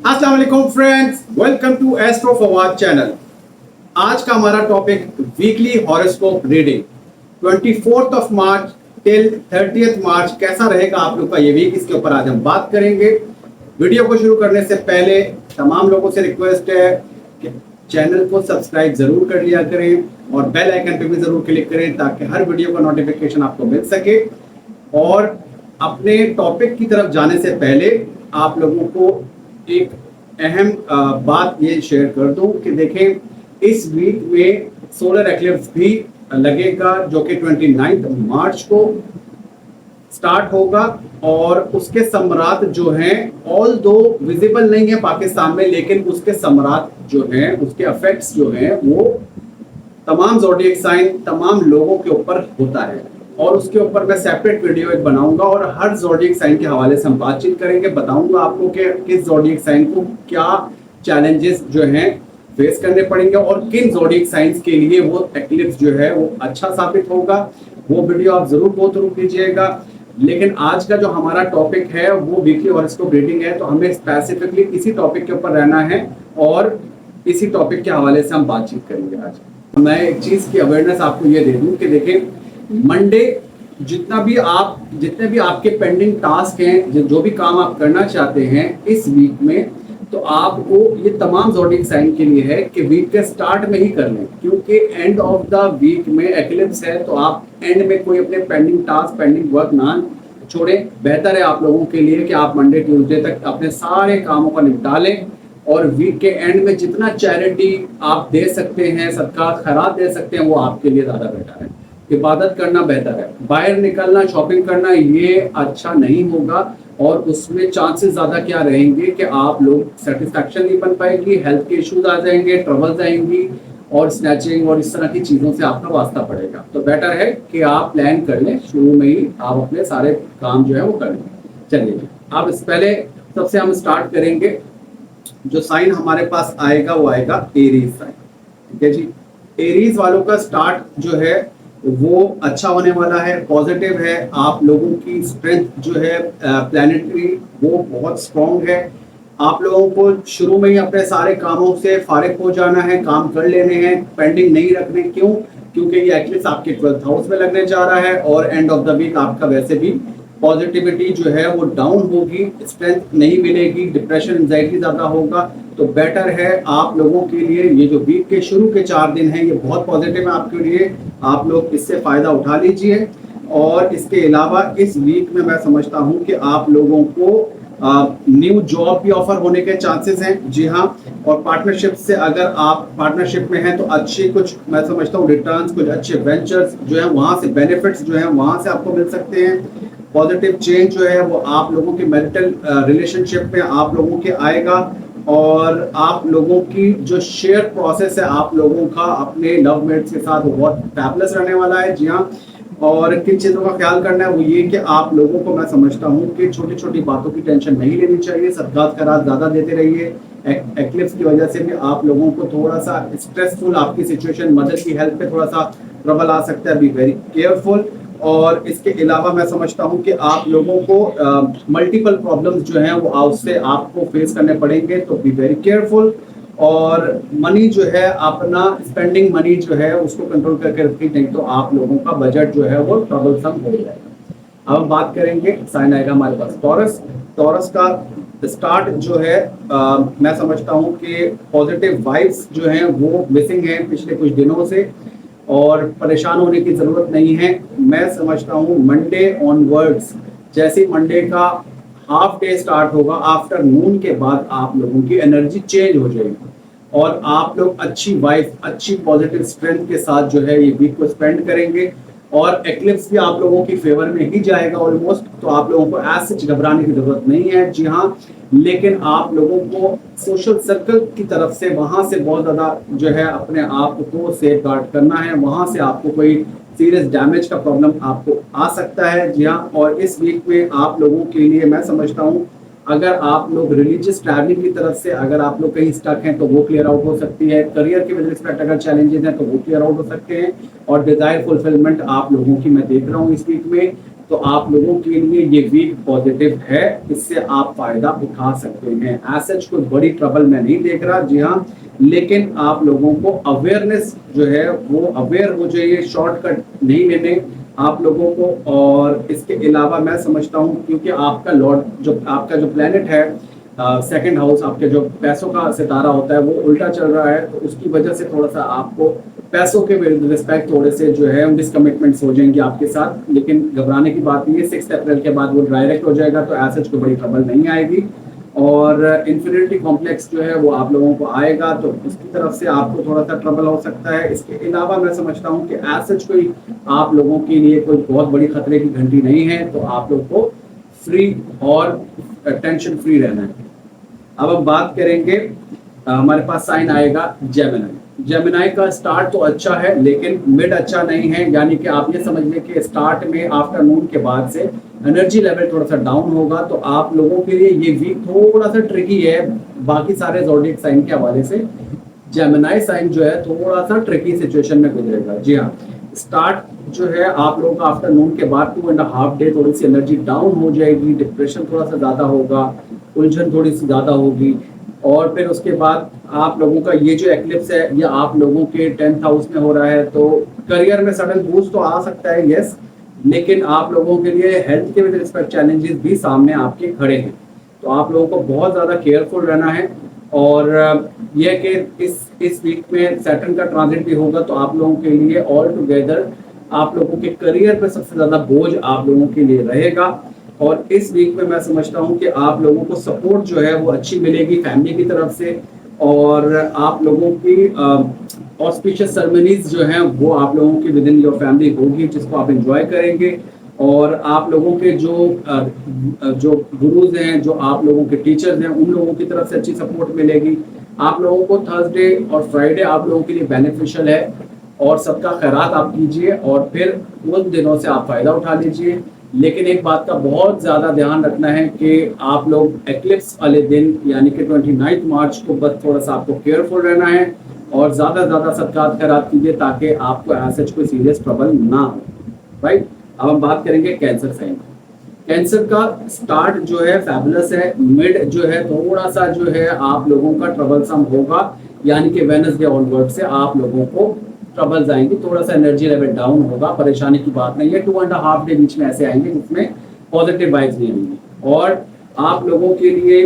अस्सलाम वालेकुम friends, welcome to astro Fawad channel. आज का हमारा topic weekly horoscope reading 24 of March till 30 March कैसा रहेगा आप लोग का ये वीक, इसके ऊपर आज हम बात करेंगे। वीडियो को शुरू करने से पहले तमाम लोगों से रिक्वेस्ट है कि चैनल को सब्सक्राइब जरूर कर लिया करें और बेल आइकन पे भी जरूर क्लिक करें ताकि हर वीडियो का नोटिफिकेशन आपको मिल सके। और अपने टॉपिक की तरफ जाने से पहले आप लोगों को एक अहम बात ये शेयर कर दूं कि देखें इस वीक में सोलर एक्लिप्स भी लगेगा जो कि 29 मार्च को स्टार्ट होगा और उसके सम्राट जो हैं ऑल दो विजिबल नहीं है पाकिस्तान में, लेकिन उसके सम्राट जो हैं उसके इफेक्ट्स जो हैं वो तमाम ज़ोडिएक साइन तमाम लोगों के ऊपर होता है और उसके ऊपर मैं सेपरेट वीडियो एक बनाऊंगा और हर ज़ोडिएक साइन के हवाले से हम बातचीत करेंगे। बताऊंगा आपको कि किस ज़ोडिएक साइन को क्या चैलेंजेस जो हैं फेस करने पड़ेंगे और किन ज़ोडिएक साइंस के लिए वो एक्लिप्स जो है वो अच्छा साबित होगा। वो वीडियो आप जरूर गो थ्रू कीजिएगा। लेकिन आज का जो हमारा टॉपिक है वो वीकली हॉरोस्कोप रीडिंग है, तो हमें स्पेसिफिकली इसी टॉपिक के ऊपर रहना है और इसी टॉपिक के हवाले से हम बातचीत करेंगे। आज मैं एक चीज की अवेयरनेस आपको ये दे दूं कि देखें मंडे जितने भी आपके पेंडिंग टास्क हैं, जो भी काम आप करना चाहते हैं इस वीक में, तो आपको ये तमाम ज़ोडिएक साइन के लिए है कि वीक के स्टार्ट में ही कर लें, क्योंकि एंड ऑफ द वीक में एक्लिप्स है। तो आप एंड में कोई अपने पेंडिंग टास्क पेंडिंग वर्क ना छोड़ें। बेहतर है आप लोगों के लिए कि आप मंडे ट्यूसडे तक अपने सारे कामों को निपटा लें और वीक के एंड में जितना चैरिटी आप दे सकते हैं, सदका खैरात दे सकते हैं, वो आपके लिए ज़्यादा बेटर है। इबादत करना बेहतर है, बाहर निकलना शॉपिंग करना ये अच्छा नहीं होगा और उसमें चांसेस ज़्यादा क्या रहेंगे कि आप लोग सेटिस्फैक्शन नहीं बन पाएगी, हेल्थ के इश्यूज आ जाएंगे, ट्रबल्स आएंगी और स्नैचिंग और इस तरह की चीज़ों से आपका वास्ता पड़ेगा। तो बेटर है कि आप प्लान कर लें, शुरू में ही आप अपने सारे काम जो है वो कर लें। चलिए अब इस पहले सबसे हम स्टार्ट करेंगे। जो साइन हमारे पास आएगा वो आएगा एरीज साइन। ठीक है जी, एरीज वालों का स्टार्ट जो है वो अच्छा होने वाला है, पॉजिटिव है। आप लोगों की स्ट्रेंथ जो है प्लैनेटरी वो बहुत स्ट्रॉन्ग है। आप लोगों को शुरू में ही अपने सारे कामों से फारिग हो जाना है, काम कर लेने हैं, पेंडिंग नहीं रखने। क्यों? क्योंकि ये एक्लिप्स आपके 12th हाउस में लगने जा रहा है और एंड ऑफ द वीक आपका वैसे भी पॉजिटिविटी जो है वो डाउन होगी, स्ट्रेंथ नहीं मिलेगी, डिप्रेशन एंजाइटी ज़्यादा होगा। तो बेटर है आप लोगों के लिए ये जो वीक के शुरू के 4 दिन हैं ये बहुत पॉजिटिव है आपके लिए, आप लोग इससे फ़ायदा उठा लीजिए। और इसके अलावा इस वीक में मैं समझता हूँ कि आप लोगों को न्यू जॉब भी ऑफर होने के चांसेस हैं। जी हाँ, और पार्टनरशिप से अगर आप पार्टनरशिप में हैं तो अच्छे कुछ मैं समझता हूँ रिटर्न्स, कुछ अच्छे वेंचर्स जो है वहाँ से बेनिफिट्स जो है वहाँ से आपको मिल सकते हैं। पॉजिटिव चेंज जो है वो आप लोगों के मैरिटल रिलेशनशिप में आप लोगों के आएगा और आप लोगों की जो शेयर प्रोसेस है आप लोगों का अपने लव मेट्स के साथ वो बहुत फैबुलस रहने वाला है। जी हाँ, और किन चीज़ों का ख्याल करना है वो ये कि आप लोगों को मैं समझता हूँ कि छोटी छोटी बातों की टेंशन नहीं लेनी चाहिए, सदकात खैरात ज़्यादा देते रहिए। एक्लिप्स की वजह से भी आप लोगों को थोड़ा सा स्ट्रेसफुल आपकी सिचुएशन, मदर की हेल्थ पे थोड़ा सा ट्रबल आ सकता है, बी वेरी केयरफुल। और इसके अलावा मैं समझता हूँ कि आप लोगों को मल्टीपल प्रॉब्लम्स जो हैं वो उससे आपको फेस करने पड़ेंगे, तो बी वेरी केयरफुल। और मनी जो है अपना स्पेंडिंग मनी जो है उसको कंट्रोल करके रखिए, नहीं तो आप लोगों का बजट जो है वो ट्रबलसम हो जाएगा। अब हम बात करेंगे, साइन आएगा हमारे पास टॉरस। टॉरस का स्टार्ट जो है मैं समझता हूँ कि पॉजिटिव वाइब्स जो हैं वो मिसिंग हैं पिछले कुछ दिनों से और परेशान होने की ज़रूरत नहीं है। मैं समझता हूँ मंडे ऑनवर्ड्स, जैसे मंडे का हाफ डे स्टार्ट होगा, आफ्टरनून के बाद आप लोगों की एनर्जी चेंज हो जाएगी और आप लोग अच्छी वाइब, अच्छी पॉजिटिव स्ट्रेंथ के साथ जो है ये वीक को स्पेंड करेंगे और एक्लिप्स भी आप लोगों की फेवर में ही जाएगा ऑलमोस्ट। तो आप लोगों को एज सच घबराने की जरूरत नहीं है। जी हाँ, लेकिन आप लोगों को सोशल सर्कल की तरफ से वहाँ से बहुत ज़्यादा जो है अपने आप को सेफ गार्ड करना है, वहाँ से आपको कोई सीरियस डैमेज का प्रॉब्लम आपको आ सकता है। जी हाँ, और इस वीक में आप लोगों के लिए मैं समझता हूँ अगर आप लोग रिलीजियस ट्रैवलिंग की तरफ से अगर आप लोग कहीं स्टक हैं तो वो क्लियर आउट हो सकती है। करियर के विद रिस्पेक्ट अगर चैलेंजेस हैं तो वो क्लियर आउट हो सकते हैं और डिजायर फुलफिलमेंट आप लोगों की मैं देख रहा हूँ इस वीक में। तो आप लोगों के लिए ये वीक पॉजिटिव है, इससे आप फायदा उठा सकते हैं। एज सच कोई बड़ी ट्रबल मैं नहीं देख रहा, जी हाँ, लेकिन आप लोगों को अवेयरनेस जो है वो अवेयर हो जाइए, शॉर्टकट नहीं लेने आप लोगों को। और इसके अलावा मैं समझता हूँ क्योंकि आपका लॉर्ड जो आपका जो प्लेनेट है सेकंड हाउस, आपके जो पैसों का सितारा होता है वो उल्टा चल रहा है, तो उसकी वजह से थोड़ा सा आपको पैसों के रिस्पेक्ट थोड़े से जो है डिसकमिटमेंट्स हो जाएंगे आपके साथ, लेकिन घबराने की बात नहीं है। 6 अप्रैल के बाद वो डायरेक्ट हो जाएगा, तो ऐसे कोई बड़ी ट्रबल नहीं आएगी। और इन्फिनिटी कॉम्प्लेक्स जो है वो आप लोगों को आएगा, तो उसकी तरफ से आपको थोड़ा सा ट्रबल हो सकता है। इसके अलावा मैं समझता हूँ कि ऐसे कोई आप लोगों के लिए कोई बहुत बड़ी खतरे की घंटी नहीं है, तो आप लोग को फ्री और टेंशन फ्री रहना है। अब हम बात करेंगे, हमारे पास साइन आएगा जेमिनी। जेमिनी का स्टार्ट तो अच्छा है लेकिन मिड अच्छा नहीं है, यानी कि आप ये समझ लें कि स्टार्ट में आफ्टरनून के बाद से एनर्जी लेवल थोड़ा सा डाउन होगा, तो आप लोगों के लिए ये वीक थोड़ा सा ट्रिकी है। बाकी सारे ज़ोडिएक साइन के हवाले से जेमिनी साइन जो है थोड़ा सा ट्रिकी सिचुएशन में गुजरेगा। जी हाँ, स्टार्ट जो है आप लोगों का आफ्टरनून के बाद 2.5 डे थोड़ी सी एनर्जी डाउन हो जाएगी, डिप्रेशन थोड़ा सा ज़्यादा होगा, उलझन थोड़ी सी ज़्यादा होगी। और फिर उसके बाद आप लोगों का ये जो एक्लिप्स है ये आप लोगों के 10th हाउस में हो रहा है, तो करियर में सडन बूस्ट तो आ सकता है, यस, लेकिन आप लोगों के लिए हेल्थ के विद रिस्पेक्ट चैलेंजेस भी सामने आपके खड़े हैं, तो आप लोगों को बहुत ज़्यादा केयरफुल रहना है। और यह कि इस वीक में सैटर्न का ट्रांजिट भी होगा, तो आप लोगों के लिए ऑल टुगेदर आप लोगों के करियर पे सबसे ज़्यादा बोझ आप लोगों के लिए रहेगा। और इस वीक में मैं समझता हूँ कि आप लोगों को सपोर्ट जो है वो अच्छी मिलेगी फैमिली की तरफ से, और आप लोगों की ऑस्पिशियस सेरेमनीज जो हैं वो आप लोगों की विद इन योर फैमिली होगी, जिसको आप एंजॉय करेंगे। और आप लोगों के जो गुरुज हैं, जो आप लोगों के टीचर्स हैं, उन लोगों की तरफ से अच्छी सपोर्ट मिलेगी। आप लोगों को थर्सडे और फ्राइडे आप लोगों के लिए बेनिफिशियल है, और सबका खैरात आप कीजिए और फिर उन दिनों से आप फ़ायदा उठा लीजिए। लेकिन एक बात का बहुत ज़्यादा ध्यान रखना है कि आप लोग एक्लिप्स वाले दिन यानी कि 29 मार्च को बस थोड़ा सा आपको केयरफुल रहना है और ज़्यादा से ज़्यादा सदकात खैरात कीजिए ताकि आपको ऐसे कोई सीरियस ट्रबल ना हो, राइट। अब हम बात करेंगे कैंसर साइन। कैंसर का स्टार्ट जो है फैबुलस है, मिड जो है थोड़ा सा जो है आप लोगों का ट्रबलसम होगा, यानी कि वेडनेसडे ऑनवर्ड से आप लोगों को ट्रबल्स आएंगे, थोड़ा सा एनर्जी लेवल डाउन होगा, परेशानी की बात नहीं है। 2.5 डे बीच में ऐसे आएंगे जिसमें पॉजिटिव वाइब्स नहीं आएंगी। और आप लोगों के लिए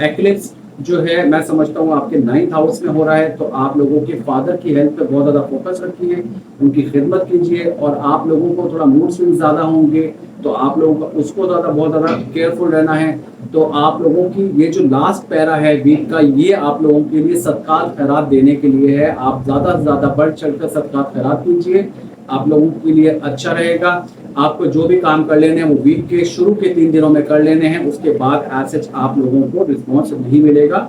एक्लिप्स जो है मैं समझता हूँ आपके 9th हाउस में हो रहा है, तो आप लोगों के फादर की हेल्थ पे बहुत ज़्यादा फोकस रखिए, उनकी खिदमत कीजिए। और आप लोगों को थोड़ा मूड स्विंग ज़्यादा होंगे, तो आप लोगों का उसको बहुत ज़्यादा केयरफुल रहना है। तो आप लोगों की ये जो लास्ट पैरा है वीक का, ये आप लोगों के लिए सदकात खैरात देने के लिए है। आप ज़्यादा से ज़्यादा बढ़ चढ़कर सदकात खैरात कीजिए, आप लोगों के लिए अच्छा रहेगा। आपको जो भी काम कर लेने हैं वो वीक के शुरू के 3 दिनों में कर लेने हैं, उसके बाद एज आप लोगों को रिस्पॉन्स नहीं मिलेगा।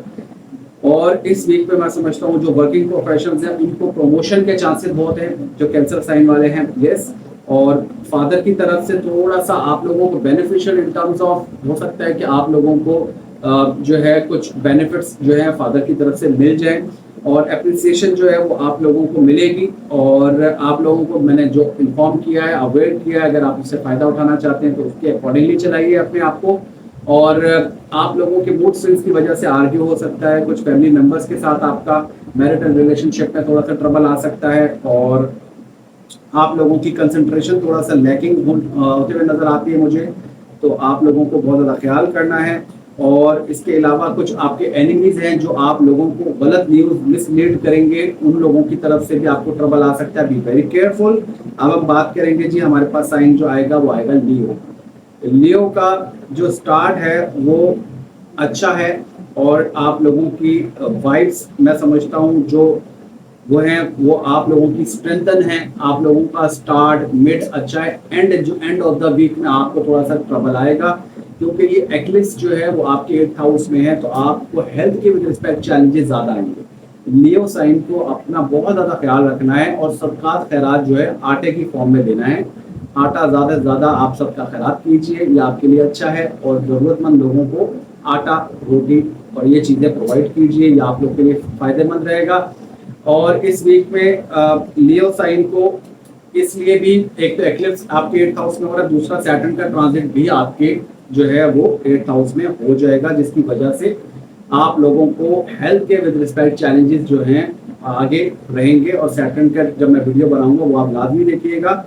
और इस वीक पे मैं समझता हूँ जो वर्किंग प्रोफेशनल्स हैं उनको प्रमोशन के चांसेस बहुत हैं, जो कैंसर साइन वाले हैं, यस। और फादर की तरफ से थोड़ा सा आप लोगों को बेनिफिशियल इन टर्म्स ऑफ हो सकता है कि आप लोगों को जो है कुछ बेनिफिट्स जो है फादर की तरफ से मिल जाए, और अप्रिसिएशन जो है वो आप लोगों को मिलेगी। और आप लोगों को मैंने जो इन्फॉर्म किया है, अवेयर किया है, अगर आप उससे फ़ायदा उठाना चाहते हैं तो उसके अकॉर्डिंगली चलाइए अपने आप को। और आप लोगों के मूड स्विंग्स की वजह से आर्ग्यू हो सकता है, कुछ फैमिली मेम्बर्स के साथ आपका मैरिटल रिलेशनशिप में थोड़ा सा ट्रबल आ सकता है, और आप लोगों की कंसंट्रेशन थोड़ा सा लैकिंग होते हुए नज़र आती है मुझे, तो आप लोगों को बहुत ज़्यादा ख्याल करना है। और इसके अलावा कुछ आपके एनिमीज हैं जो आप लोगों को गलत न्यूज़ मिसलीड करेंगे, उन लोगों की तरफ से भी आपको ट्रबल आ सकता है, बी वेरी केयरफुल। अब हम बात करेंगे जी, हमारे पास साइन जो आएगा वो आएगा लियो। लियो का जो स्टार्ट है वो अच्छा है, और आप लोगों की वाइब्स मैं समझता हूँ जो वो हैं वो आप लोगों की स्ट्रेंथन है। आप लोगों का स्टार्ट मिड अच्छा है, एंड ऑफ द वीक में आपको थोड़ा सा ट्रबल आएगा, क्योंकि ये एक्लिप्स जो है वो आपके 8th हाउस में है, तो आपको हेल्थ के विद रिस्पेक्ट चैलेंजेस ज़्यादा आएंगे। लियो साइन को अपना बहुत ज़्यादा ख्याल रखना है, और सदकात खैरात जो है आटे की फॉर्म में देना है। आटा ज़्यादा से ज़्यादा आप सबका खैरात कीजिए, ये आपके लिए अच्छा है। और ज़रूरतमंद लोगों को आटा, रोटी और ये चीज़ें प्रोवाइड कीजिए, ये आप लोग के लिए फ़ायदेमंद रहेगा। और इस वीक में लियो साइन को इसलिए भी एक तो एक्लिप्स आपके 8th हाउस में हो रहा है, दूसरा सैटर्न का ट्रांजिट भी आपके जो है वो 8th हाउस में हो जाएगा, जिसकी वजह से आप लोगों को हेल्थ के विद रिस्पेक्ट चैलेंजेस जो हैं आगे रहेंगे। और सैटर्न का जब मैं वीडियो बनाऊंगा वो आप लाजमी देखिएगा।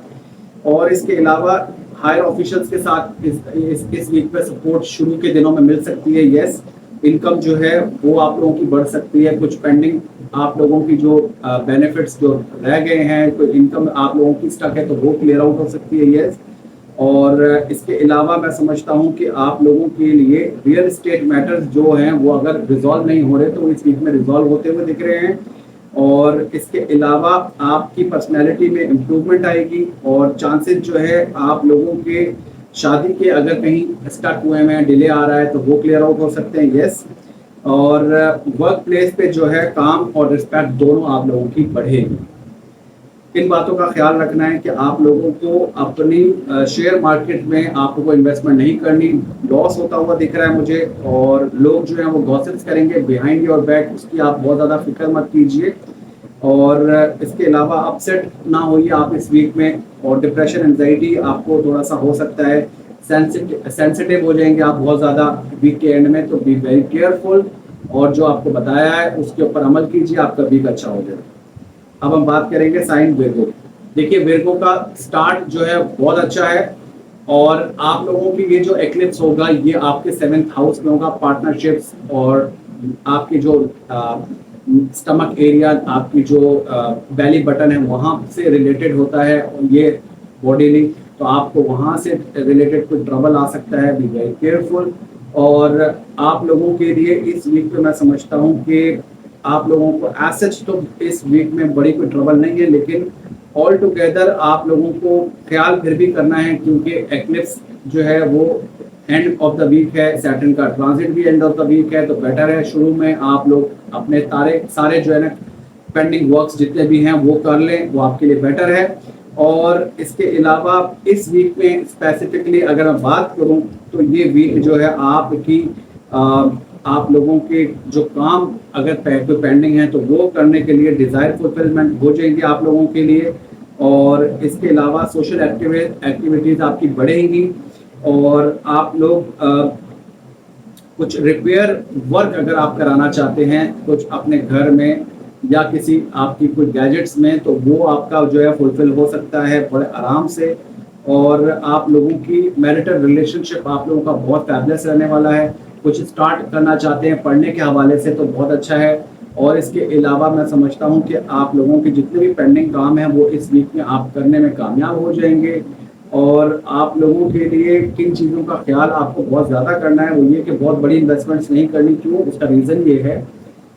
और इसके अलावा हायर ऑफिशियल्स के साथ इस वीक पे सपोर्ट शुरू के दिनों में मिल सकती है। यस, इनकम जो है वो आप लोगों की बढ़ सकती है। कुछ पेंडिंग आप लोगों की जो बेनिफिट्स जो रह गए हैं, कोई इनकम आप लोगों की स्टक है तो वो क्लियर आउट हो सकती है। यस, और इसके अलावा मैं समझता हूं कि आप लोगों के लिए रियल एस्टेट मैटर्स जो हैं वो अगर रिजॉल्व नहीं हो रहे तो इस वीक में रिजॉल्व होते हुए दिख रहे हैं। और इसके अलावा आपकी पर्सनैलिटी में इम्प्रूवमेंट आएगी और चांसेस जो है आप लोगों के शादी के अगर कहीं स्टक हुए हैं, डिले आ रहा है तो वो क्लियर आउट हो सकते हैं। यस, और वर्क प्लेस पे जो है काम और रिस्पेक्ट दोनों आप लोगों की बढ़ेगी। इन बातों का ख्याल रखना है कि आप लोगों को अपनी शेयर मार्केट में आपको इन्वेस्टमेंट नहीं करनी। लॉस होता हुआ दिख रहा है मुझे, और लोग जो हैं वो गॉसिप्स करेंगे बिहाइंड योर बैक, उसकी आप बहुत ज़्यादा फिक्र मत कीजिए। और इसके अलावा अपसेट ना होइए आप इस वीक में, और डिप्रेशन एंजाइटी आपको थोड़ा सा हो सकता है, सेंसिटिव हो जाएंगे आप बहुत ज़्यादा वीक के एंड में, तो बी वेरी केयरफुल। और जो आपको बताया है उसके ऊपर अमल कीजिए, आपका वीक अच्छा हो जाएगा। अब हम बात करेंगे साइन विर्गो। देखिए विर्गो का स्टार्ट जो है बहुत अच्छा है, और आप लोगों की ये जो एक्लिप्स होगा ये आपके 7th हाउस में होगा। पार्टनरशिप्स और आपकी जो स्टमक एरिया, आपकी जो बेली बटन है वहाँ से रिलेटेड होता है ये बॉडीली, तो आपको वहाँ से रिलेटेड कोई ट्रबल आ सकता है, बी वेरी केयरफुल। और आप लोगों के लिए इस वीक पे मैं समझता हूँ कि आप लोगों को एसेट्स तो इस वीक में बड़ी कोई ट्रबल नहीं है, लेकिन ऑल टुगेदर आप लोगों को ख्याल फिर भी करना है, क्योंकि एक्लिप्स जो है वो एंड ऑफ द वीक है, सैटर्न का ट्रांजिट भी एंड ऑफ द वीक है, तो बेटर है शुरू में आप लोग अपने सारे जो है ना पेंडिंग वर्क्स जितने भी हैं वो कर लें, वो आपके लिए बेटर है। और इसके अलावा इस वीक में स्पेसिफिकली अगर मैं बात करूं तो ये वीक जो है आपकी आप लोगों के जो काम अगर पेंडिंग है तो वो करने के लिए डिज़ायर फुलफिलमेंट हो जाएंगे आप लोगों के लिए। और इसके अलावा सोशल एक्टिविटीज़ आपकी बढ़ेंगी, और आप लोग कुछ रिपेयर वर्क अगर आप कराना चाहते हैं कुछ अपने घर में या किसी आपकी कोई गैजेट्स में, तो वो आपका जो है फुलफिल हो सकता है बड़े आराम से। और आप लोगों की मैरिटल रिलेशनशिप आप लोगों का बहुत फैबुलस रहने वाला है। कुछ स्टार्ट करना चाहते हैं पढ़ने के हवाले से तो बहुत अच्छा है। और इसके अलावा मैं समझता हूं कि आप लोगों के जितने भी पेंडिंग काम हैं वो इस वीक में आप करने में कामयाब हो जाएंगे। और आप लोगों के लिए किन चीज़ों का ख्याल आपको बहुत ज़्यादा करना है वो ये कि बहुत बड़ी इन्वेस्टमेंट्स नहीं करनी। क्यों? उसका रीज़न ये है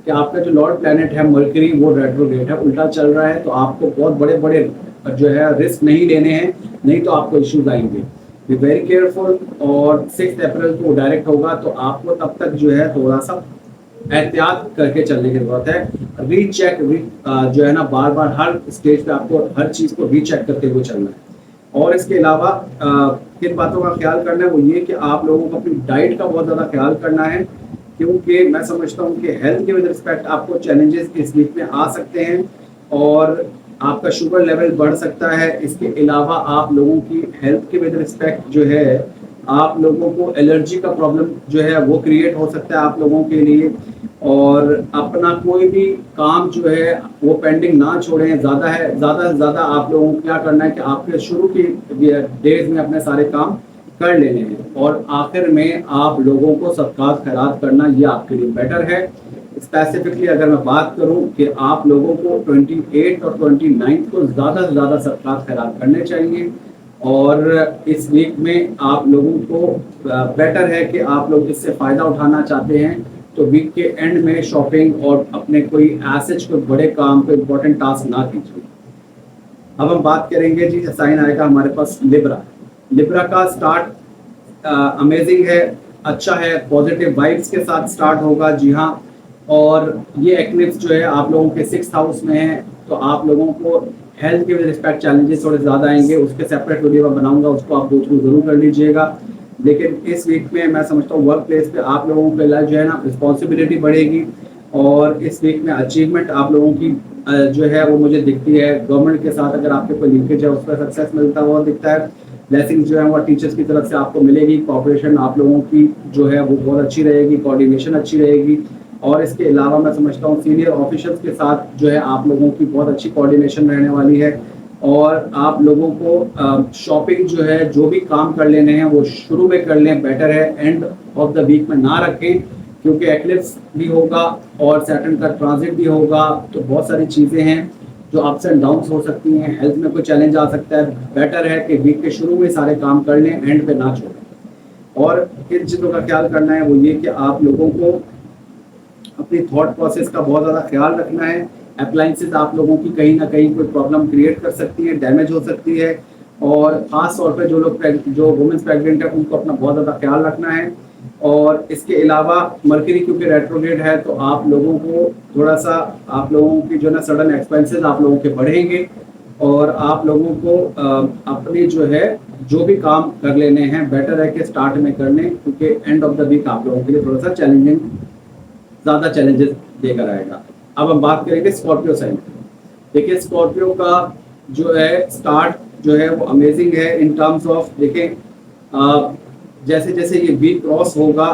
कि आपका जो लॉर्ड प्लैनेट है मरकरी वो रेट्रोग्रेड है, उल्टा चल रहा है, तो आपको बहुत बड़े बड़े जो है रिस्क नहीं लेने हैं, नहीं तो आपको इश्यूज आएंगे। Be very careful. और 6 अप्रैल को डायरेक्ट होगा, तो आपको तब तक जो है थोड़ा सा एहतियात करके चलने की जरूरत है। रीचेक जो है ना बार बार हर स्टेज पे आपको हर चीज़ को रीचेक करते हुए चलना है। और इसके अलावा किन बातों का ख्याल करना है वो ये कि आप लोगों को अपनी डाइट का बहुत ज़्यादा ख्याल करना है, क्योंकि मैं समझता हूँ कि हेल्थ के विद रिस्पेक्ट आपको चैलेंजेस इस वीक में आ सकते हैं, और आपका शुगर लेवल बढ़ सकता है। इसके अलावा आप लोगों की हेल्थ के विद रिस्पेक्ट जो है आप लोगों को एलर्जी का प्रॉब्लम जो है वो क्रिएट हो सकता है आप लोगों के लिए। और अपना कोई भी काम जो है वो पेंडिंग ना छोड़ें। ज़्यादा से ज़्यादा आप लोगों को क्या करना है कि आपके शुरू की डेज में अपने सारे काम कर लेने हैं, और आखिर में आप लोगों को सदकात खैरात करना ये आपके लिए बेटर है। स्पेसिफिकली अगर मैं बात करूं कि आप लोगों को 28 और 29 को ज़्यादा से ज़्यादा सदकात खैरात करने चाहिए। और इस वीक में आप लोगों को बेटर है कि आप लोग इससे फ़ायदा उठाना चाहते हैं तो वीक के एंड में शॉपिंग और अपने कोई एसेट्स कोई बड़े काम पे इम्पोर्टेंट टास्क ना कीजिए। अब हम बात करेंगे जी, साइन आएगा हमारे पास लिब्रा। लिब्रा का स्टार्ट अमेजिंग है, अच्छा है, पॉजिटिव वाइब्स के साथ स्टार्ट होगा। जी हाँ, और ये एक्लिप्स जो है आप लोगों के 6th हाउस में है, तो आप लोगों को हेल्थ के रिस्पेक्ट चैलेंजेस थोड़े ज़्यादा आएंगे। उसके सेपरेट वीडियो मैं बनाऊंगा, उसको आप गो थ्रू जरूर कर लीजिएगा। लेकिन इस वीक में मैं समझता हूँ वर्क प्लेस पे आप लोगों के लिए जो है ना रिस्पॉन्सिबिलिटी बढ़ेगी, और इस वीक में अचीवमेंट आप लोगों की जो है वो मुझे दिखती है। गवर्नमेंट के साथ अगर आपके कोई लिंकेज है उस पर सक्सेस मिलता हुआ दिखता है। ब्लेसिंग्स जो है वो टीचर्स की तरफ से आपको मिलेगी। कॉपरेशन आप लोगों की जो है वो बहुत अच्छी रहेगी, कोऑर्डिनेशन अच्छी रहेगी। और इसके अलावा मैं समझता हूँ सीनियर ऑफिसर्स के साथ जो है आप लोगों की बहुत अच्छी कोऑर्डिनेशन रहने वाली है। और आप लोगों को शॉपिंग जो है, जो भी काम कर लेने हैं वो शुरू में कर लें, बेटर है एंड ऑफ द वीक में ना रखें, क्योंकि एक्लिप्स भी होगा और सैटर्न का ट्रांजिट भी होगा। तो बहुत सारी चीज़ें हैं जो अप्स एंड डाउन्स हो सकती हैं, हेल्थ में कोई चैलेंज आ सकता है। बेटर है कि वीक के शुरू में सारे काम कर लें, एंड पे ना छोड़ें। और किन चीज़ों का ख्याल करना है वो ये कि आप लोगों को अपनी थॉट प्रोसेस का बहुत ज़्यादा ख्याल रखना है। अप्लाइंसेस आप लोगों की कहीं ना कहीं कोई प्रॉब्लम क्रिएट कर सकती है, डैमेज हो सकती है। और ख़ास तौर पे जो वुमेन्स प्रेग्नेंट है उनको अपना बहुत ज़्यादा ख्याल रखना है। और इसके अलावा मरकरी क्योंकि रेट्रोग्रेड है तो आप लोगों को थोड़ा सा, आप लोगों की जो ना सडन एक्सपेंसेस आप लोगों के बढ़ेंगे। और आप लोगों को अपनी जो है जो भी काम कर लेने हैं बेटर है कि स्टार्ट में कर लें, क्योंकि एंड ऑफ द वीक आप लोगों के लिए थोड़ा सा चैलेंजिंग, ज़्यादा चैलेंजेस देकर आएगा। अब हम बात करेंगे स्कॉर्पियो साइन। देखिए स्कॉर्पियो का जो है स्टार्ट जो है वो अमेजिंग है इन टर्म्स ऑफ, देखें जैसे जैसे ये वीक क्रॉस होगा,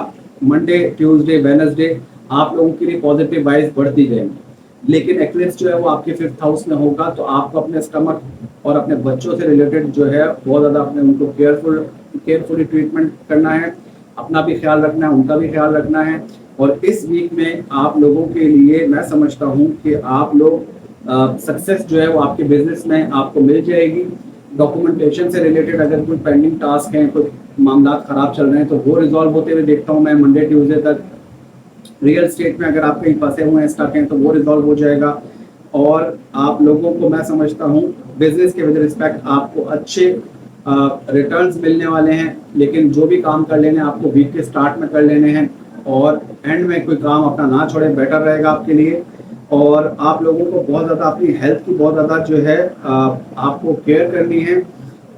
मंडे ट्यूसडे वेडनेसडे आप लोगों के लिए पॉजिटिव वाइज बढ़ती जाएंगी। लेकिन एक्लिप्स जो है वो आपके 5th हाउस में होगा, तो आपको अपने स्टमक और अपने बच्चों से रिलेटेड जो है बहुत ज़्यादा अपने उनको केयरफुली ट्रीटमेंट करना है, अपना भी ख्याल रखना है, उनका भी ख्याल रखना है। और इस वीक में आप लोगों के लिए मैं समझता हूँ कि आप लोग सक्सेस जो है वो आपके बिजनेस में आपको मिल जाएगी। डॉक्यूमेंटेशन से रिलेटेड अगर कोई पेंडिंग टास्क हैं, कोई मामला खराब चल रहे हैं, तो वो रिजॉल्व होते हुए देखता हूँ मैं मंडे ट्यूसडे तक। रियल स्टेट में अगर आप कहीं फंसे हुए हैं, स्टक हैं, तो वो रिजॉल्व हो जाएगा। और आप लोगों को मैं समझता हूँ बिजनेस के विद रिस्पेक्ट आपको अच्छे रिटर्न्स मिलने वाले हैं। लेकिन जो भी काम कर लेने आपको वीक के स्टार्ट में कर लेने हैं, और एंड में कोई काम अपना ना छोड़े, बेटर रहेगा आपके लिए। और आप लोगों को बहुत ज़्यादा अपनी हेल्थ की बहुत ज़्यादा जो है आपको केयर करनी है।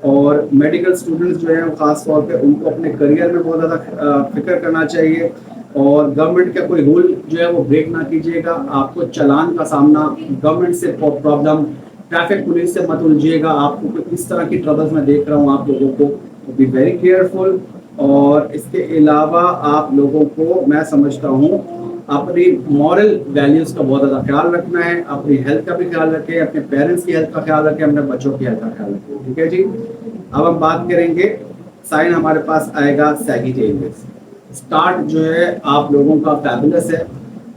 और मेडिकल स्टूडेंट्स जो हैं वो खास तौर पे उनको अपने करियर में बहुत ज़्यादा फिक्र करना चाहिए। और गवर्नमेंट का कोई रूल जो है वो ब्रेक ना कीजिएगा। आपको चालान का सामना, गवर्नमेंट से प्रॉब्लम, ट्रैफिक पुलिस से मत उलझिएगा। आपको इस तरह की ट्रबल्स मैं देख रहा हूँ आप लोगों को, बी वेरी केयरफुल। और इसके अलावा आप लोगों को मैं समझता हूँ अपनी मॉरल वैल्यूज़ का बहुत ज़्यादा ख्याल रखना है। अपनी हेल्थ का भी ख्याल रखें, अपने पेरेंट्स की हेल्थ का ख्याल रखें, अपने बच्चों की हेल्थ का ख्याल रखें। ठीक है जी। अब हम बात करेंगे, साइन हमारे पास आएगा सैजिटेरियस। स्टार्ट जो है आप लोगों का फैबुलस है।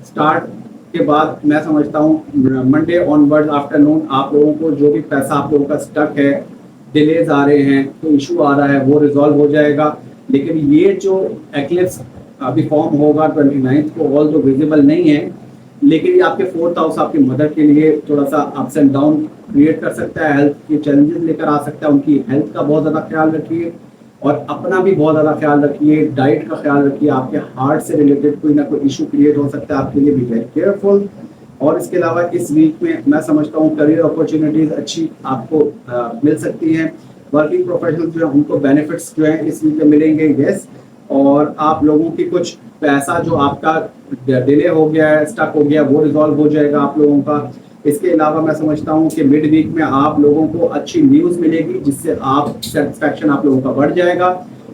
स्टार्ट के बाद मैं समझता हूँ मंडे ऑनवर्ड आफ्टरनून आप लोगों को जो भी पैसा आप लोगों का स्टक है, डिलेज आ रहे हैं, तो इशू आ रहा है, वो रिजॉल्व हो जाएगा। लेकिन ये जो एक्लिप्स अभी फॉर्म होगा 29 को, ऑल तो विजिबल नहीं है, लेकिन ये आपके 4th हाउस आपकी मदर के लिए थोड़ा सा अप्स एंड डाउन क्रिएट कर सकता है, हेल्थ के चैलेंजेस लेकर आ सकता है। उनकी हेल्थ का बहुत ज़्यादा ख्याल रखिए और अपना भी बहुत ज़्यादा ख्याल रखिए, डाइट का ख्याल रखिए। आपके हार्ट से रिलेटेड कोई ना कोई इशू क्रिएट हो सकता है, आपके लिए भी वेरी केयरफुल। और इसके अलावा इस वीक में मैं समझता हूँ करियर अपॉर्चुनिटीज़ अच्छी आपको मिल सकती हैं। वर्किंग प्रोफेशनल जो है उनको बेनिफिट्स जो है इस वीक में मिलेंगे, यस। और आप लोगों की कुछ पैसा जो आपका डिले हो गया है, स्टक हो गया, वो रिजॉल्व हो जाएगा आप लोगों का। इसके अलावा मैं समझता हूँ कि मिड वीक में आप लोगों को अच्छी न्यूज़ मिलेगी, जिससे आप सेटिस्फैक्शन आप लोगों का बढ़ जाएगा।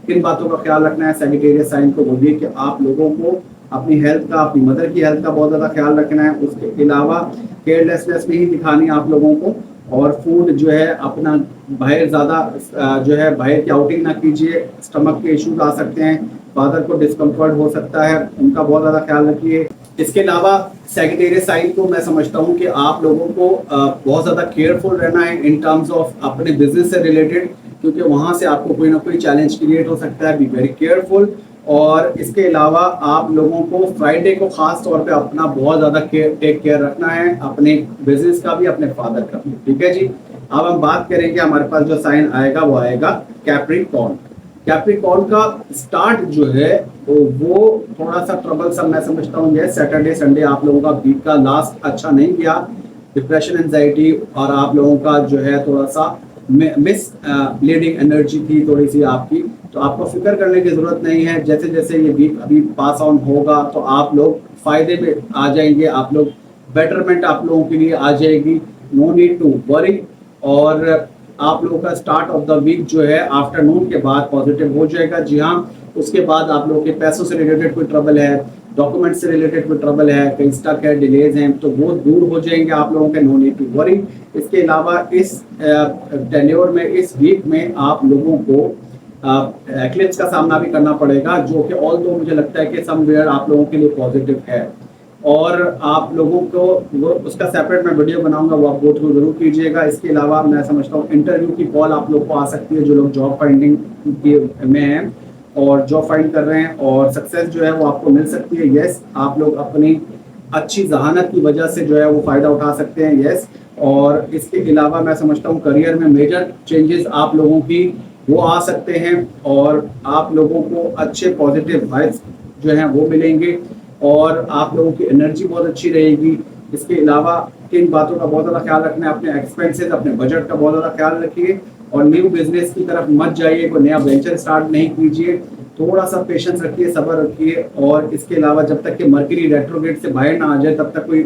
किन बातों का ख्याल रखना है सैजिटेरियस साइन को, वो ये कि आप लोगों को अपनी हेल्थ का, अपनी मदर की हेल्थ का बहुत ज़्यादा ख्याल रखना है। उसके अलावा केयरलेसनेस नहीं दिखानी आप लोगों को। और फूड जो है अपना बाहर ज़्यादा जो है बाहर की आउटिंग ना कीजिए, स्टमक के इश्यूज आ सकते हैं, फादर को डिस्कम्फर्ट हो सकता है, उनका बहुत ज़्यादा ख्याल रखिए। इसके अलावा सैजिटेरियस साइन को मैं समझता हूँ कि आप लोगों को बहुत ज़्यादा केयरफुल रहना है इन टर्म्स ऑफ अपने बिजनेस से रिलेटेड, क्योंकि वहाँ से आपको कोई ना कोई चैलेंज क्रिएट हो सकता है, बी वेरी केयरफुल। और इसके अलावा आप लोगों को फ्राइडे को खास तौर पे अपना बहुत ज़्यादा टेक केयर रखना है, अपने बिजनेस का भी, अपने फादर का भी। ठीक है जी। अब हम बात करेंगे, हमारे पास जो साइन आएगा वो आएगा कैप्रिकॉर्न। कैप्रिकॉर्न का स्टार्ट जो है वो थोड़ा सा ट्रबल सा मैं समझता हूँ। ये सैटरडे संडे आप लोगों का वीक का लास्ट अच्छा नहीं गया, डिप्रेशन, एंजाइटी, और आप लोगों का जो है थोड़ा सा मिस लीडिंग एनर्जी थी थोड़ी सी आपकी। तो आपको फिक्र करने की जरूरत नहीं है। जैसे जैसे ये वीक अभी पास ऑन होगा तो आप लोग फायदे में आ जाएंगे, आप लोग बेटरमेंट आप लोगों के लिए आ जाएगी, नो नीड टू वरी। और आप लोगों का स्टार्ट ऑफ द वीक जो है आफ्टरनून के बाद पॉजिटिव हो जाएगा। जी हाँ, उसके बाद आप लोगों के पैसों से रिलेटेड कोई ट्रबल है, डॉक्यूमेंट से रिलेटेड कोई ट्रबल है, कहीं स्टक है, डिलेज हैं, तो वो दूर हो जाएंगे आप लोगों के, नो नीड टू वरी। इसके अलावा इस टेन्योर में, इस वीक में आप लोगों को एक्लिप्स का सामना भी करना पड़ेगा, जो कि ऑल दो मुझे लगता है कि समवेयर आप लोगों के लिए पॉजिटिव है। और आप लोगों को वो उसका सेपरेट मैं वीडियो बनाऊंगा, वो आप गो थ्रू जरूर कीजिएगा। इसके अलावा मैं समझता हूँ इंटरव्यू की कॉल आप लोग को आ सकती है, जो लोग जॉब फाइंडिंग में हैं और जॉब फाइंड कर रहे हैं, और सक्सेस जो है वो आपको मिल सकती है। यस, आप लोग अपनी अच्छी जहानत की वजह से जो है वो फायदा उठा सकते हैं। यस, और इसके अलावा मैं समझता हूँ करियर में मेजर चेंजेस आप लोगों की वो आ सकते हैं, और आप लोगों को अच्छे पॉजिटिव वाइब्स जो हैं वो मिलेंगे, और आप लोगों की एनर्जी बहुत अच्छी रहेगी। इसके अलावा किन बातों का बहुत ज़्यादा ख्याल रखना है, अपने एक्सपेंसेस, अपने बजट का बहुत ज़्यादा ख्याल रखिए, और न्यू बिजनेस की तरफ मत जाइए, कोई नया वेंचर स्टार्ट नहीं कीजिए, थोड़ा सा पेशेंस रखिए, सब्र रखिए। और इसके अलावा जब तक कि मर्करी रेट्रोग्रेड से बाहर ना आ जाए तब तक कोई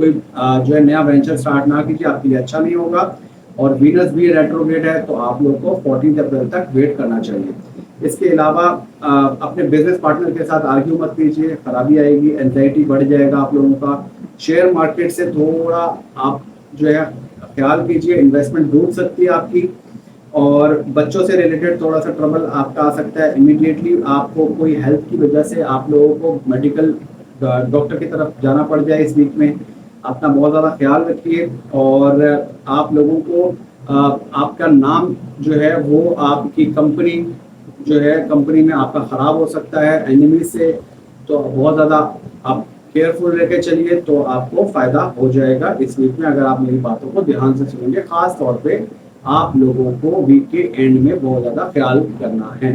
जो है नया वेंचर स्टार्ट ना कीजिए, आपके लिए अच्छा नहीं होगा। और वीनस भी रेट्रोग्रेड है, तो आप लोग को 14 अप्रैल तक वेट करना चाहिए। इसके अलावा अपने बिजनेस पार्टनर के साथ आर्ग्यू मत कीजिए, खराबी आएगी, एंजाइटी बढ़ जाएगा आप लोगों का। शेयर मार्केट से थोड़ा आप जो है ख्याल कीजिए, इन्वेस्टमेंट डूब सकती है आपकी। और बच्चों से रिलेटेड थोड़ा सा ट्रबल आपका आ सकता है, इमीडिएटली आपको कोई हेल्थ की वजह से आप लोगों को मेडिकल डॉक्टर की तरफ जाना पड़ जाए इस वीक में। अपना बहुत ज़्यादा ख्याल रखिए, और आप लोगों को आपका नाम जो है वो आपकी कंपनी जो है, कंपनी में आपका ख़राब हो सकता है एनिमी से, तो बहुत ज़्यादा आप केयरफुल रह के चलिए, तो आपको फ़ायदा हो जाएगा इस वीक में, अगर आप मेरी बातों को ध्यान से सुनेंगे। ख़ास तौर पे आप लोगों को वीक के एंड में बहुत ज़्यादा ख्याल करना है।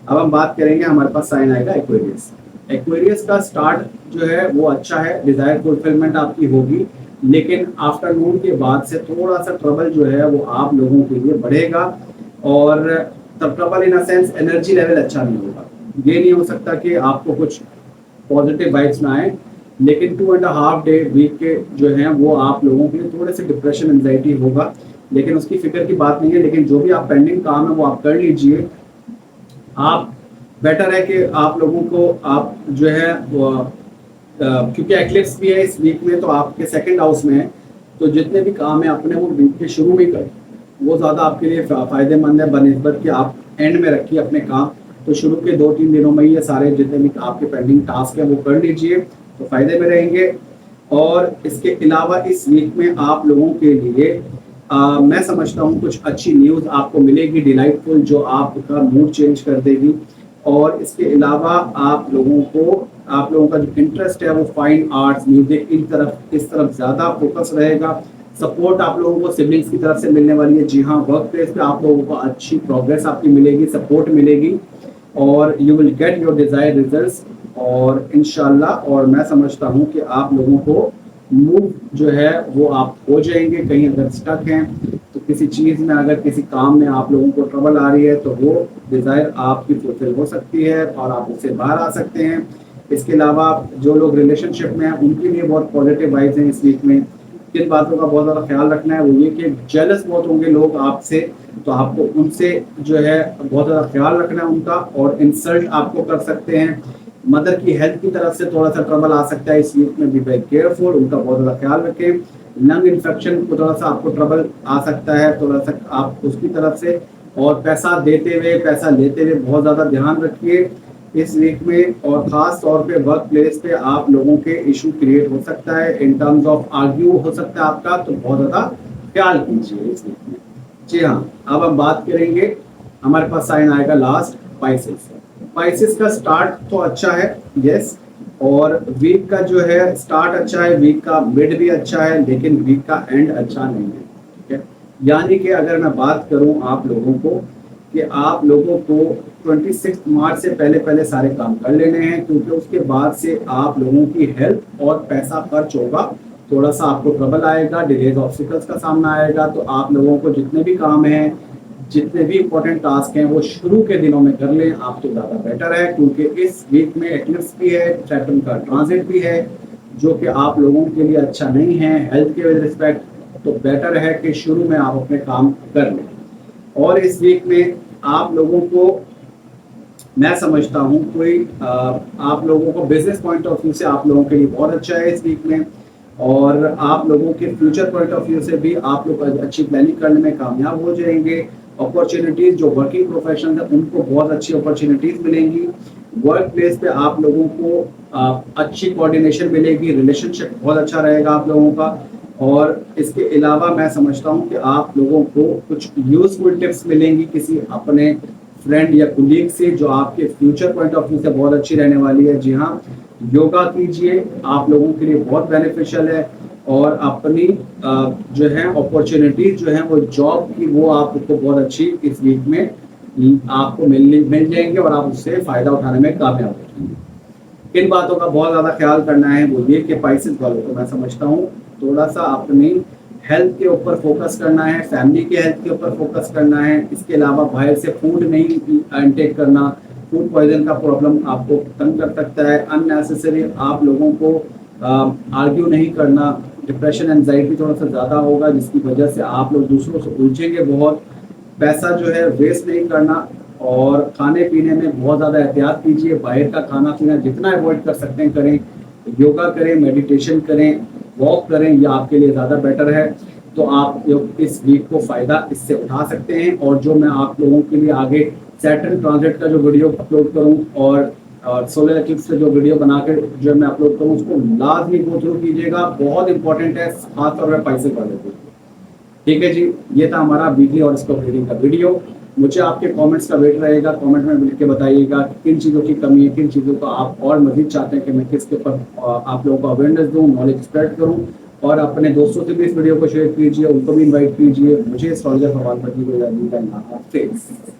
अब हम बात करेंगे, हमारे पास साइन आएगा एक्वेरियस। एक्वेरियस का स्टार्ट जो है वो अच्छा है, डिज़ायर फुलफिलमेंट आपकी होगी, लेकिन आफ्टरनून के बाद से थोड़ा सा ट्रबल जो है वो आप लोगों के लिए बढ़ेगा। और तब trouble in a sense energy level अच्छा नहीं होगा। ये नहीं हो सकता कि आपको कुछ पॉजिटिव वाइब्स ना आए, लेकिन 2.5 डे वीक के जो हैं वो आप लोगों के लिए थोड़े से डिप्रेशन एंजाइटी होगा, लेकिन उसकी फिक्र की बात नहीं है। लेकिन जो भी आप पेंडिंग काम है वो आप कर लीजिए। आप बेटर है कि आप लोगों को आप जो है क्योंकि एक्लिप्स भी है इस वीक में, तो आपके सेकंड हाउस में है, तो जितने भी काम है अपने वो वीक के शुरू में करें, वो ज़्यादा आपके लिए फ़ायदेमंद है बनिस्बत कि आप एंड में रखिए अपने काम। तो शुरू के 2-3 दिनों में ये सारे जितने भी आपके पेंडिंग टास्क हैं वो कर लीजिए, तो फ़ायदे में रहेंगे। और इसके अलावा इस वीक में आप लोगों के लिए मैं समझता हूँ कुछ अच्छी न्यूज़ आपको मिलेगी, डिलाइटफुल, जो आपका मूड चेंज कर देगी। और इसके अलावा आप लोगों का जो इंटरेस्ट है वो फाइन आर्ट्स, म्यूजिक, इस तरफ ज़्यादा फोकस रहेगा। सपोर्ट आप लोगों को सिबलिंग्स की तरफ से मिलने वाली है। जी हाँ, वर्क प्लेस पे आप लोगों को अच्छी प्रोग्रेस आपकी मिलेगी, सपोर्ट मिलेगी, और you will get your desire results. और इंशाल्लाह, और मैं समझता हूँ कि आप लोगों को मूव जो है वो आप हो जाएंगे। कहीं अगर स्टक हैं तो किसी चीज़ में, अगर किसी काम में आप लोगों को ट्रबल आ रही है, तो वो डिज़ायर आपकी फुलफिल हो सकती है और आप उससे बाहर आ सकते हैं। इसके अलावा जो लोग रिलेशनशिप में हैं उनके लिए बहुत पॉजिटिव वाइब्स हैं इस वीक में। किन बातों का बहुत ज़्यादा ख्याल रखना है वो ये कि जेलस बहुत होंगे लोग आपसे, तो आपको उनसे जो है बहुत ज़्यादा ख्याल रखना है उनका, और इंसल्ट आपको कर सकते हैं। मदर की हेल्थ की तरफ से थोड़ा सा ट्रबल आ सकता है इस वीक में, बी वेरी केयरफुल, उनका बहुत ज़्यादा ख्याल रखें। लंग इन्फेक्शन को थोड़ा सा आपको ट्रबल आ सकता है, थोड़ा सा आप उसकी तरफ से, और पैसा देते हुए पैसा लेते हुए बहुत ज़्यादा ध्यान रखिए इस वीक में। और ख़ास तौर पे वर्क प्लेस पे आप लोगों के इशू क्रिएट हो सकता है, इन टर्म्स ऑफ आर्ग्यू हो सकता है आपका, तो बहुत ज़्यादा ख्याल कीजिए इस वीक में। जी हाँ, अब हम बात करेंगे, हमारे पास साइन आएगा लास्ट पाइसेस। पाइसेस का स्टार्ट तो अच्छा है, यस, और वीक का जो है स्टार्ट अच्छा है, वीक का मिड भी अच्छा है, लेकिन वीक का एंड अच्छा नहीं है। ठीक है, यानी कि अगर मैं बात करूं आप लोगों को कि आप लोगों को 26 मार्च से पहले पहले सारे काम कर लेने हैं, क्योंकि उसके बाद से आप लोगों की हेल्थ और पैसा खर्च होगा, थोड़ा सा आपको ट्रबल आएगा, डिलेज ऑब्स्टिकल्स का सामना आएगा। तो आप लोगों को जितने भी काम हैं, जितने भी इंपॉर्टेंट टास्क हैं, वो शुरू के दिनों में कर लें, आप तो ज़्यादा बेटर है, क्योंकि इस वीक में एक्लिप्स भी है, सैटर्न का ट्रांजिट भी है, जो कि आप लोगों के लिए अच्छा नहीं है हेल्थ के विद रिस्पेक्ट, तो बेटर है कि शुरू में आप अपने काम कर लें। और इस वीक में आप लोगों को मैं समझता हूँ कोई आप लोगों को बिजनेस पॉइंट ऑफ व्यू से आप लोगों के लिए बहुत अच्छा है इस वीक में, और आप लोगों के फ्यूचर पॉइंट ऑफ व्यू से भी आप लोग अच्छी प्लानिंग करने में कामयाब हो जाएंगे। अपॉर्चुनिटीज जो वर्किंग प्रोफेशनल है उनको बहुत अच्छी अपॉर्चुनिटीज मिलेंगी। वर्क प्लेस पे आप लोगों को अच्छी कोऑर्डिनेशन मिलेगी, रिलेशनशिप बहुत अच्छा रहेगा आप लोगों का। और इसके अलावा मैं समझता हूँ कि आप लोगों को कुछ यूजफुल टिप्स मिलेंगी किसी अपने फ्रेंड या कुलीग से, जो आपके फ्यूचर पॉइंट ऑफ व्यू से बहुत अच्छी रहने वाली है। जी हाँ, योगा कीजिए, आप लोगों के लिए बहुत बेनिफिशियल है। और अपनी जो है अपॉर्चुनिटीज जो है वो जॉब की, वो आपको बहुत अच्छी इस वीक में आपको मिल जाएंगे और आप उससे फायदा उठाने में कामयाब हो जाएंगे। किन बातों का बहुत ज़्यादा ख्याल करना है वो ये कि पाइसेस वालों को मैं समझता हूँ थोड़ा सा अपनी हेल्थ के ऊपर फोकस करना है, फैमिली के हेल्थ के ऊपर फोकस करना है। इसके अलावा बाहर से फूड नहीं इनटेक करना, फूड पॉइजन का प्रॉब्लम आपको तंग कर सकता है। अननेसेसरी आप लोगों को आर्ग्यू नहीं करना, डिप्रेशन एंजाइटी थोड़ा सा ज़्यादा होगा जिसकी वजह से आप लोग दूसरों से उलझेंगे बहुत। पैसा जो है वेस्ट नहीं करना, और खाने पीने में बहुत ज़्यादा एहतियात कीजिए, बाहर का खाना पीना जितना अवॉइड कर सकते हैं करें। योगा करें, मेडिटेशन करें, वॉक करें, ये आपके लिए ज़्यादा बेटर है। तो आप इस वीक को फ़ायदा इससे उठा सकते हैं। और जो मैं आप लोगों के लिए आगे सैटर्न ट्रांजिट का जो वीडियो अपलोड करूं और सोलर एक्लिप्स से जो वीडियो बना के जो मैं अपलोड करूं उसको लाजमी गो थ्रू कीजिएगा, बहुत इंपॉर्टेंट है खासतौर पर पैसे वाले को। ठीक है जी, ये था हमारा वीकली और स्टॉक रीडिंग का वीडियो। मुझे आपके कमेंट्स का वेट रहेगा, कमेंट में लिख के बताइएगा किन चीज़ों की कमी है, किन चीज़ों का आप और मजीद चाहते हैं कि मैं किसके ऊपर आप लोगों को अवेयरनेस दूँ, नॉलेज स्प्रेड करूँ। और अपने दोस्तों से भी इस वीडियो को शेयर कीजिए, उनको भी इन्वाइट कीजिए। मुझे एस्ट्रोलॉजर फवाद फकीर को इजाज़त दीजिए।